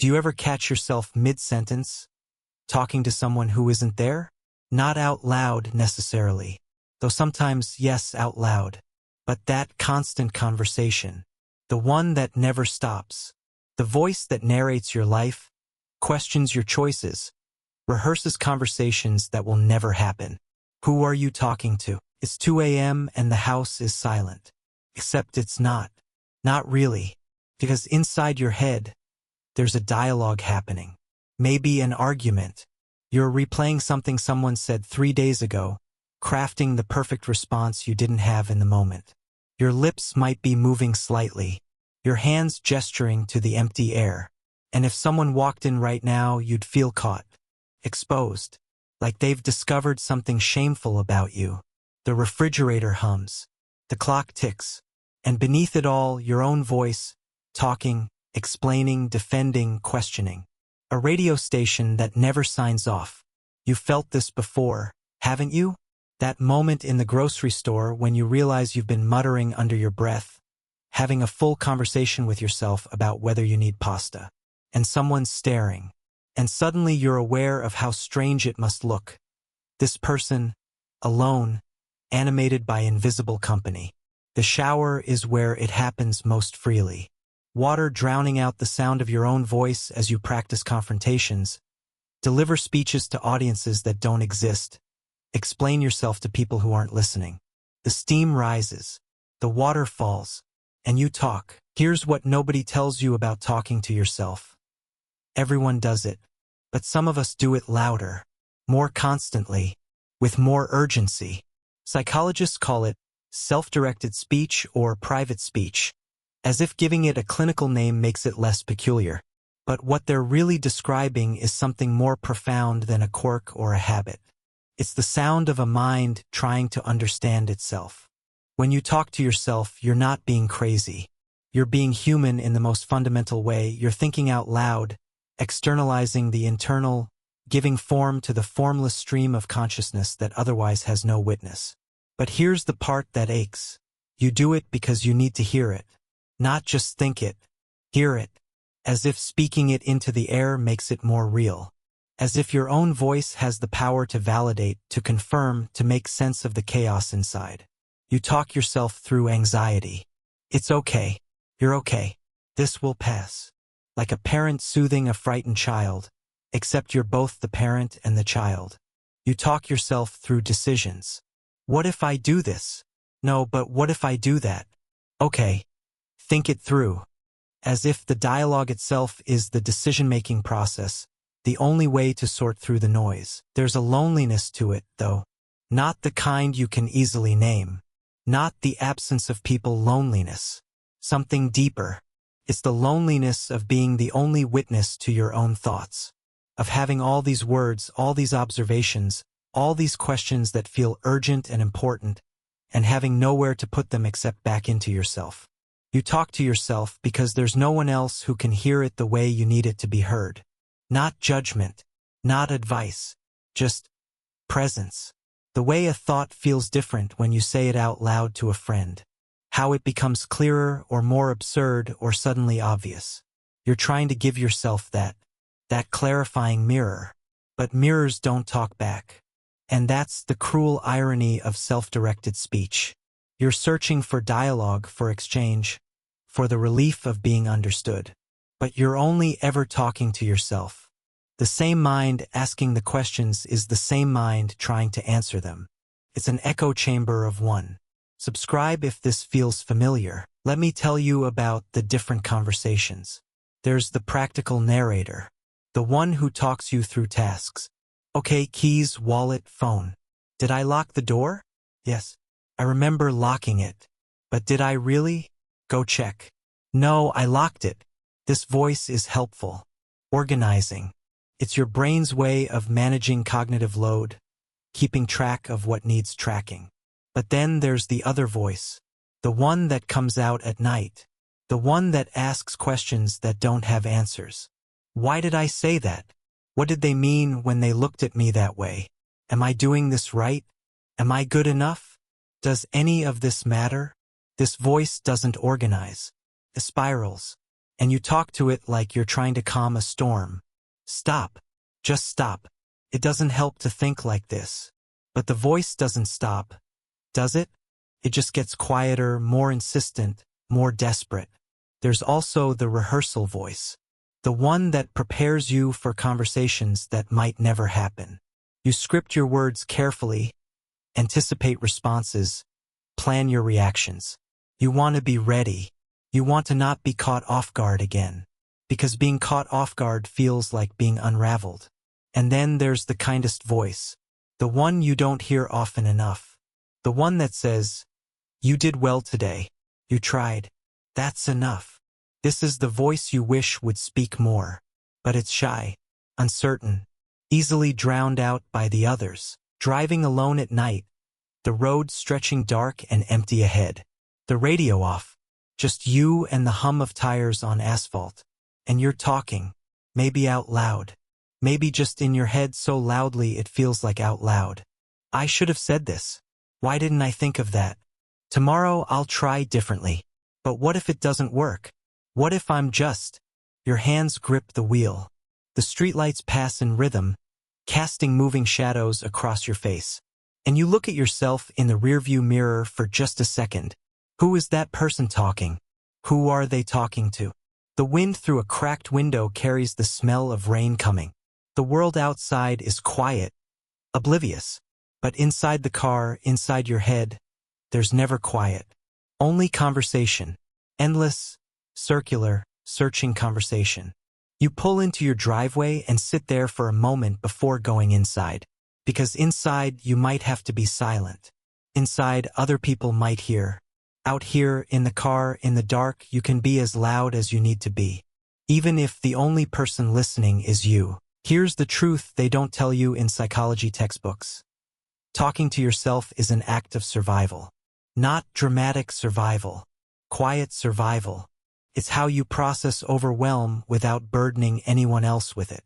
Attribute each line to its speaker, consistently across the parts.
Speaker 1: Do you ever catch yourself mid-sentence, talking to someone who isn't there? Not out loud necessarily, though sometimes, yes, out loud. But that constant conversation, the one that never stops, the voice that narrates your life, questions your choices, rehearses conversations that will never happen. Who are you talking to? It's 2 a.m. and the house is silent. Except it's not. Not really. Because inside your head, there's a dialogue happening. Maybe an argument. You're replaying something someone said 3 days ago, crafting the perfect response you didn't have in the moment. Your lips might be moving slightly, your hands gesturing to the empty air. And if someone walked in right now, you'd feel caught, exposed, like they've discovered something shameful about you. The refrigerator hums, the clock ticks, and beneath it all, your own voice, talking, explaining, defending, questioning. A radio station that never signs off. You felt this before, haven't you? That moment in the grocery store when you realize you've been muttering under your breath, having a full conversation with yourself about whether you need pasta, and someone's staring, and suddenly you're aware of how strange it must look. This person, alone, animated by invisible company. The shower is where it happens most freely. Water drowning out the sound of your own voice as you practice confrontations, deliver speeches to audiences that don't exist, explain yourself to people who aren't listening. The steam rises, the water falls, and you talk. Here's what nobody tells you about talking to yourself. Everyone does it, but some of us do it louder, more constantly, with more urgency. Psychologists call it self-directed speech or private speech, as if giving it a clinical name makes it less peculiar. But what they're really describing is something more profound than a quirk or a habit. It's the sound of a mind trying to understand itself. When you talk to yourself, you're not being crazy. You're being human in the most fundamental way. You're thinking out loud, externalizing the internal, giving form to the formless stream of consciousness that otherwise has no witness. But here's the part that aches. You do it because you need to hear it. Not just think it, hear it, as if speaking it into the air makes it more real, as if your own voice has the power to validate, to confirm, to make sense of the chaos inside. You talk yourself through anxiety. It's okay. You're okay. This will pass. Like a parent soothing a frightened child, except you're both the parent and the child. You talk yourself through decisions. What if I do this? No, but what if I do that? Okay. Think it through. As if the dialogue itself is the decision-making process, the only way to sort through the noise. There's a loneliness to it, though. Not the kind you can easily name. Not the absence of people loneliness. Something deeper. It's the loneliness of being the only witness to your own thoughts. Of having all these words, all these observations, all these questions that feel urgent and important, and having nowhere to put them except back into yourself. You talk to yourself because there's no one else who can hear it the way you need it to be heard. Not judgment, not advice, just presence. The way a thought feels different when you say it out loud to a friend. How it becomes clearer or more absurd or suddenly obvious. You're trying to give yourself that clarifying mirror. But mirrors don't talk back. And that's the cruel irony of self-directed speech. You're searching for dialogue, for exchange, for the relief of being understood. But you're only ever talking to yourself. The same mind asking the questions is the same mind trying to answer them. It's an echo chamber of one. Subscribe if this feels familiar. Let me tell you about the different conversations. There's the practical narrator, the one who talks you through tasks. Okay, keys, wallet, phone. Did I lock the door? Yes. I remember locking it. But did I really? Go check. No, I locked it. This voice is helpful. Organizing. It's your brain's way of managing cognitive load, keeping track of what needs tracking. But then there's the other voice, the one that comes out at night, the one that asks questions that don't have answers. Why did I say that? What did they mean when they looked at me that way? Am I doing this right? Am I good enough? Does any of this matter? This voice doesn't organize. It spirals. and you talk to it like you're trying to calm a storm. Stop. Just stop. It doesn't help to think like this. But the voice doesn't stop, does it? It just gets quieter, more insistent, more desperate. There's also the rehearsal voice, the one that prepares you for conversations that might never happen. You script your words carefully, anticipate responses, plan your reactions. You want to be ready. You want to not be caught off guard again, because being caught off guard feels like being unraveled. And then there's the kindest voice, the one you don't hear often enough, the one that says, "You did well today. You tried. That's enough." This is the voice you wish would speak more, but it's shy, uncertain, easily drowned out by the others. Driving alone at night, the road stretching dark and empty ahead, the radio off, just you and the hum of tires on asphalt, and you're talking, maybe out loud, maybe just in your head so loudly it feels like out loud. "I should have said this. Why didn't I think of that? Tomorrow I'll try differently. But what if it doesn't work? What if I'm just—" Your hands grip the wheel. The streetlights pass in rhythm, casting moving shadows across your face. And you look at yourself in the rearview mirror for just a second. Who is that person talking? Who are they talking to? The wind through a cracked window carries the smell of rain coming. The world outside is quiet, oblivious. But inside the car, inside your head, there's never quiet. Only conversation. Endless, circular, searching conversation. You pull into your driveway and sit there for a moment before going inside. Because inside you might have to be silent. Inside other people might hear. Out here, in the car, in the dark, you can be as loud as you need to be. Even if the only person listening is you. Here's the truth they don't tell you in psychology textbooks. Talking to yourself is an act of survival. Not dramatic survival. Quiet survival. It's how you process overwhelm without burdening anyone else with it.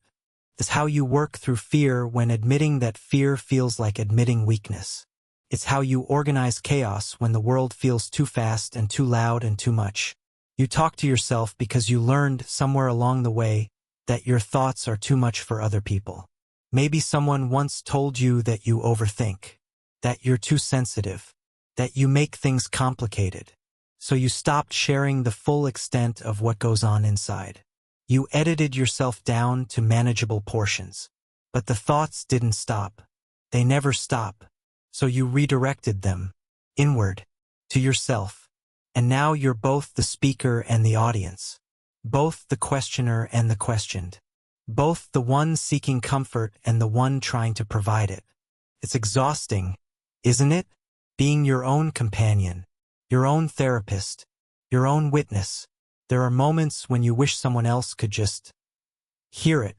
Speaker 1: It's how you work through fear when admitting that fear feels like admitting weakness. It's how you organize chaos when the world feels too fast and too loud and too much. You talk to yourself because you learned somewhere along the way that your thoughts are too much for other people. Maybe someone once told you that you overthink, that you're too sensitive, that you make things complicated. So you stopped sharing the full extent of what goes on inside. You edited yourself down to manageable portions. But the thoughts didn't stop. They never stop. So you redirected them inward, to yourself. And now you're both the speaker and the audience. Both the questioner and the questioned. Both the one seeking comfort and the one trying to provide it. It's exhausting, isn't it? Being your own companion, your own therapist, your own witness. There are moments when you wish someone else could just hear it.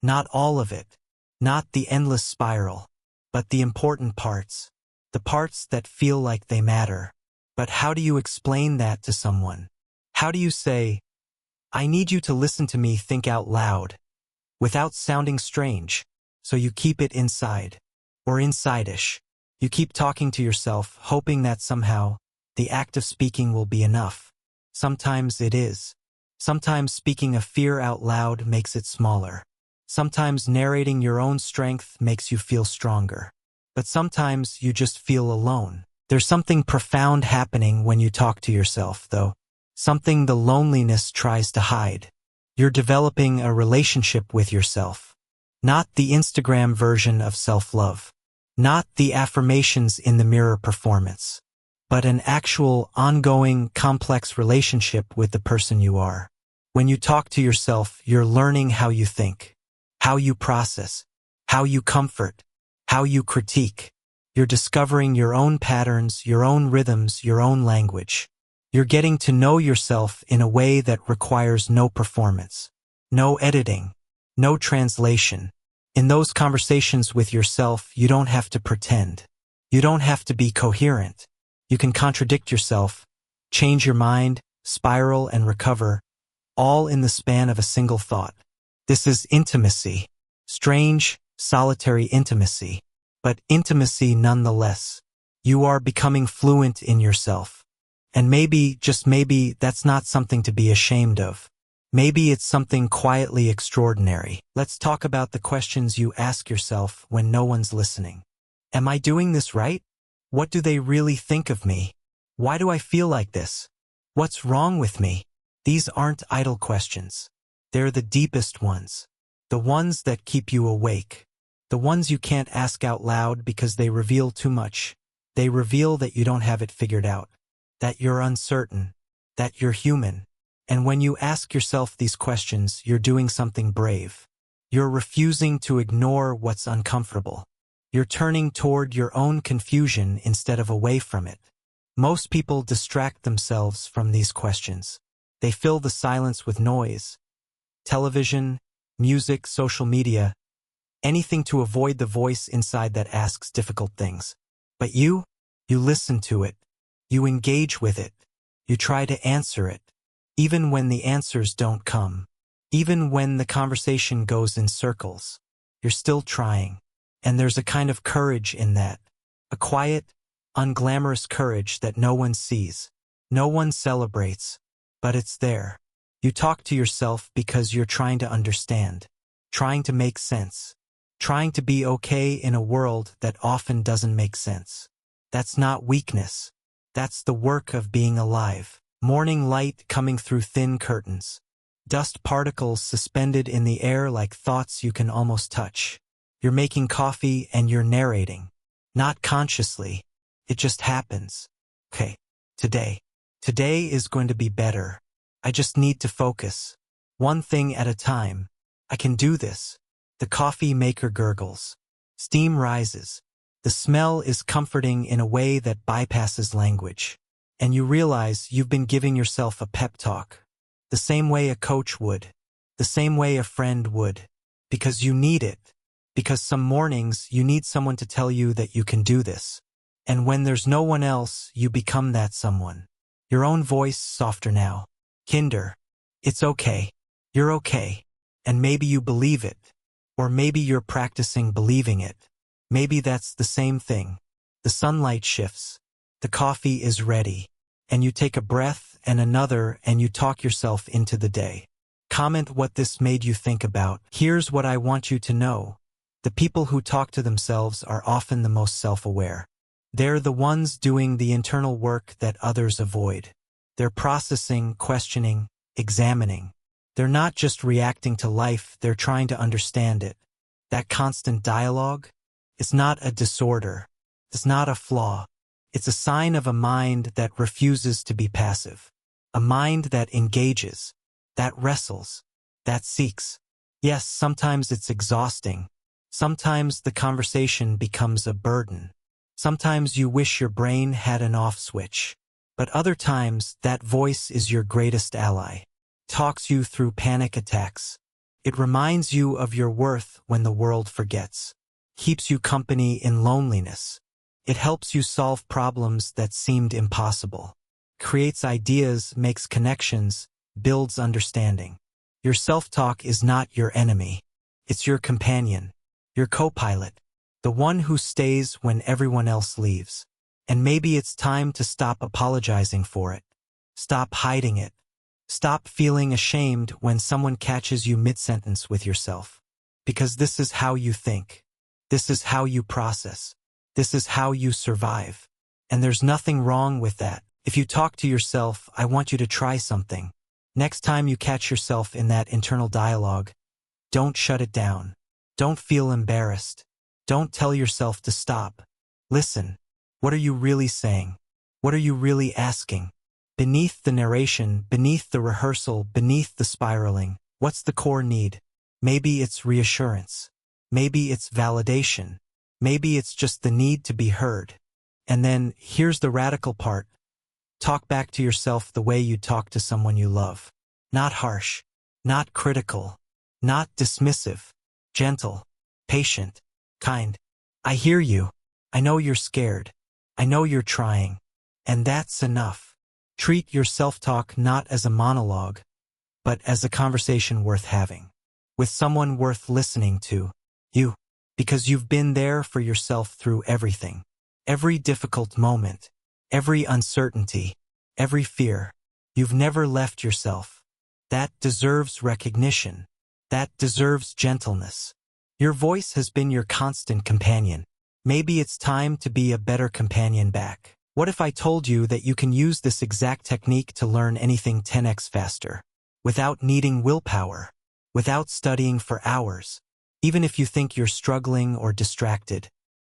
Speaker 1: Not all of it. Not the endless spiral. But the important parts. The parts that feel like they matter. But how do you explain that to someone? How do you say, "I need you to listen to me think out loud," without sounding strange? So you keep it inside. Or inside-ish. You keep talking to yourself, hoping that somehow the act of speaking will be enough. Sometimes it is. Sometimes speaking a fear out loud makes it smaller. Sometimes narrating your own strength makes you feel stronger. But sometimes you just feel alone. There's something profound happening when you talk to yourself, though. Something the loneliness tries to hide. You're developing a relationship with yourself. Not the Instagram version of self-love. Not the affirmations in the mirror performance. But an actual, ongoing, complex relationship with the person you are. When you talk to yourself, you're learning how you think, how you process, how you comfort, how you critique. You're discovering your own patterns, your own rhythms, your own language. You're getting to know yourself in a way that requires no performance, no editing, no translation. In those conversations with yourself, you don't have to pretend. You don't have to be coherent. You can contradict yourself, change your mind, spiral and recover, all in the span of a single thought. This is intimacy. Strange, solitary intimacy. But intimacy nonetheless. You are becoming fluent in yourself. And maybe, just maybe, that's not something to be ashamed of. Maybe it's something quietly extraordinary. Let's talk about the questions you ask yourself when no one's listening. Am I doing this right? What do they really think of me? Why do I feel like this? What's wrong with me? These aren't idle questions. They're the deepest ones. The ones that keep you awake. The ones you can't ask out loud because they reveal too much. They reveal that you don't have it figured out, that you're uncertain, that you're human. And when you ask yourself these questions, you're doing something brave. You're refusing to ignore what's uncomfortable. You're turning toward your own confusion instead of away from it. Most people distract themselves from these questions. They fill the silence with noise, television, music, social media, anything to avoid the voice inside that asks difficult things. But you listen to it. You engage with it. You try to answer it. Even when the answers don't come. Even when the conversation goes in circles. You're still trying. And there's a kind of courage in that. A quiet, unglamorous courage that no one sees. No one celebrates. But it's there. You talk to yourself because you're trying to understand. Trying to make sense. Trying to be okay in a world that often doesn't make sense. That's not weakness. That's the work of being alive. Morning light coming through thin curtains. Dust particles suspended in the air like thoughts you can almost touch. You're making coffee and you're narrating. Not consciously. It just happens. Okay, today. Today is going to be better. I just need to focus. One thing at a time. I can do this. The coffee maker gurgles. Steam rises. The smell is comforting in a way that bypasses language. And you realize you've been giving yourself a pep talk. The same way a coach would. The same way a friend would. Because you need it. Because some mornings you need someone to tell you that you can do this. And when there's no one else, you become that someone. Your own voice softer now. Kinder. It's okay. You're okay. And maybe you believe it. Or maybe you're practicing believing it. Maybe that's the same thing. The sunlight shifts. The coffee is ready. And you take a breath and another and you talk yourself into the day. Comment what this made you think about. Here's what I want you to know. The people who talk to themselves are often the most self-aware. They're the ones doing the internal work that others avoid. They're processing, questioning, examining. They're not just reacting to life, they're trying to understand it. That constant dialogue? It's not a disorder. It's not a flaw. It's a sign of a mind that refuses to be passive. A mind that engages, that wrestles, that seeks. Yes, sometimes it's exhausting. Sometimes the conversation becomes a burden. Sometimes you wish your brain had an off switch. But other times, that voice is your greatest ally. Talks you through panic attacks. It reminds you of your worth when the world forgets. Keeps you company in loneliness. It helps you solve problems that seemed impossible. Creates ideas, makes connections, builds understanding. Your self-talk is not your enemy. It's your companion, your co-pilot, the one who stays when everyone else leaves. And maybe it's time to stop apologizing for it. Stop hiding it. Stop feeling ashamed when someone catches you mid-sentence with yourself. Because this is how you think. This is how you process. This is how you survive. And there's nothing wrong with that. If you talk to yourself, I want you to try something. Next time you catch yourself in that internal dialogue, don't shut it down. Don't feel embarrassed. Don't tell yourself to stop. Listen. What are you really saying? What are you really asking? Beneath the narration, beneath the rehearsal, beneath the spiraling, what's the core need? Maybe it's reassurance. Maybe it's validation. Maybe it's just the need to be heard. And then, here's the radical part. Talk back to yourself the way you talk to someone you love. Not harsh. Not critical. Not dismissive. Gentle. Patient. Kind. I hear you. I know you're scared. I know you're trying. And that's enough. Treat your self-talk not as a monologue, but as a conversation worth having. With someone worth listening to. You. Because you've been there for yourself through everything. Every difficult moment. Every uncertainty. Every fear. You've never left yourself. That deserves recognition. That deserves gentleness. Your voice has been your constant companion. Maybe it's time to be a better companion back. What if I told you that you can use this exact technique to learn anything 10x faster, without needing willpower, without studying for hours? Even if you think you're struggling or distracted,